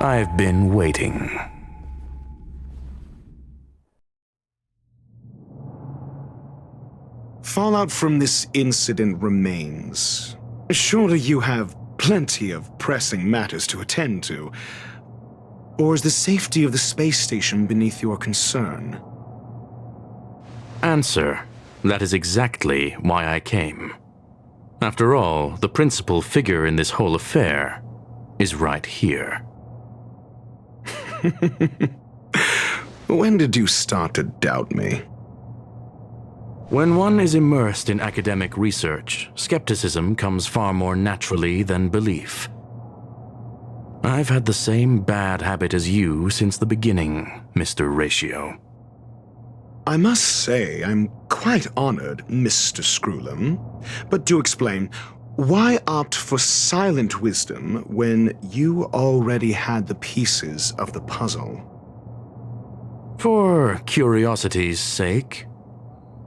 I've been waiting. Fallout from this incident remains. Surely you have plenty of pressing matters to attend to. Or is the safety of the space station beneath your concern? Answer: that is exactly why I came. After all, the principal figure in this whole affair is right here. When did you start to doubt me? When one is immersed in academic research, skepticism comes far more naturally than belief. I've had the same bad habit as you since the beginning, Mr. Ratio. I must say I'm quite honored, Mr. Screwllum. But do explain, why opt for silent wisdom when you already had the pieces of the puzzle? For curiosity's sake.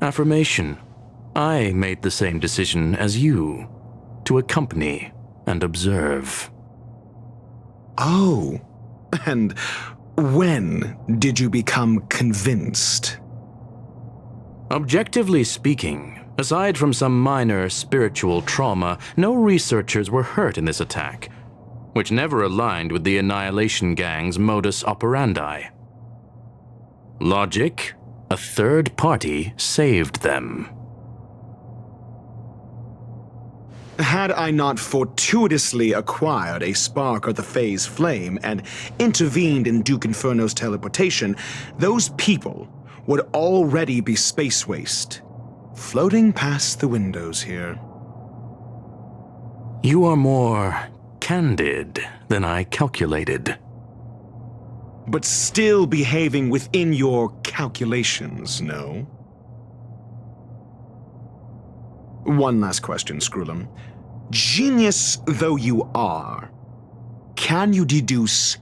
Affirmation. I made the same decision as you, to accompany and observe. Oh, and when did you become convinced? Objectively speaking, aside from some minor spiritual trauma, no researchers were hurt in this attack, which never aligned with the Annihilation Gang's modus operandi. Logic? A third party saved them. Had I not fortuitously acquired a spark of the phase flame and intervened in Duke Inferno's teleportation, those people would already be space waste, floating past the windows here. You are more candid than I calculated. But still behaving within your calculations, no? One last question, Screwllum. Genius though you are, can you deduce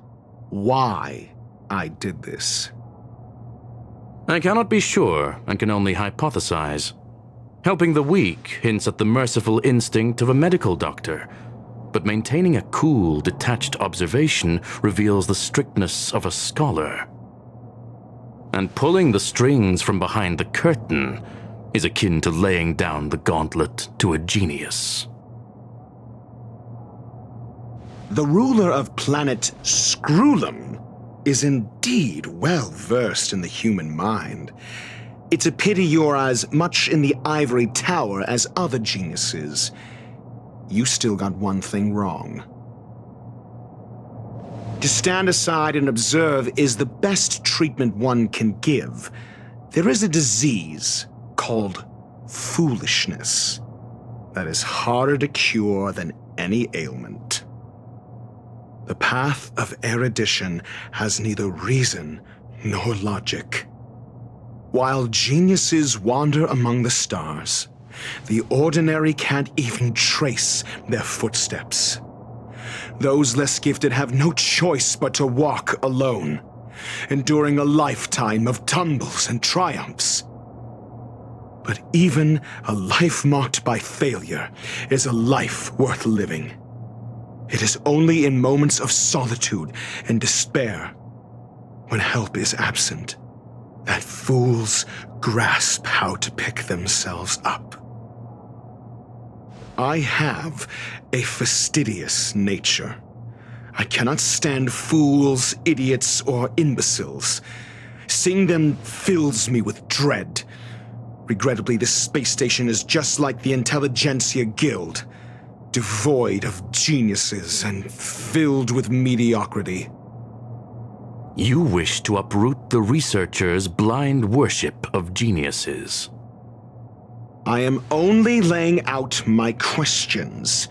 why I did this? I cannot be sure and can only hypothesize. Helping the weak hints at the merciful instinct of a medical doctor, but maintaining a cool, detached observation reveals the strictness of a scholar. And pulling the strings from behind the curtain is akin to laying down the gauntlet to a genius. The ruler of planet Screwllum is indeed well versed in the human mind. It's a pity you're as much in the ivory tower as other geniuses. You still got one thing wrong. To stand aside and observe is the best treatment one can give. There is a disease called foolishness that is harder to cure than any ailment. The path of erudition has neither reason nor logic. While geniuses wander among the stars, the ordinary can't even trace their footsteps. Those less gifted have no choice but to walk alone, enduring a lifetime of tumbles and triumphs. But even a life marked by failure is a life worth living. It is only in moments of solitude and despair, when help is absent, that fools grasp how to pick themselves up. I have a fastidious nature. I cannot stand fools, idiots, or imbeciles. Seeing them fills me with dread. Regrettably, this space station is just like the Intelligentsia Guild, devoid of geniuses and filled with mediocrity. You wish to uproot the researchers' blind worship of geniuses. I am only laying out my questions.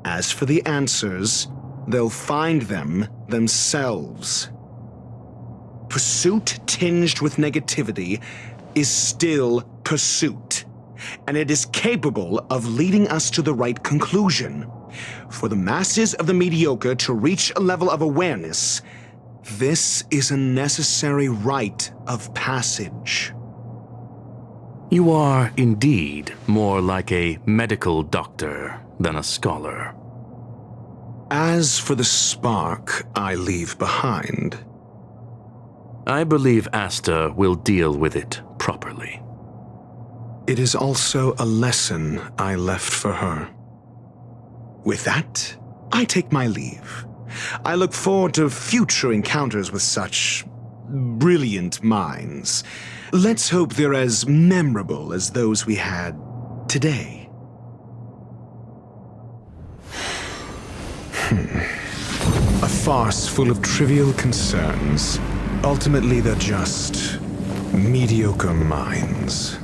As for the answers, they'll find them themselves. Pursuit tinged with negativity is still pursuit, and it is capable of leading us to the right conclusion. For the masses of the mediocre to reach a level of awareness, this is a necessary rite of passage. You are indeed more like a medical doctor than a scholar. As for the spark I leave behind, I believe Asta will deal with it properly. it is also a lesson I left for her. With that, I take my leave. I look forward to future encounters with such brilliant minds. Let's hope they're as memorable as those we had today. A farce full of trivial concerns. Ultimately, they're just mediocre minds.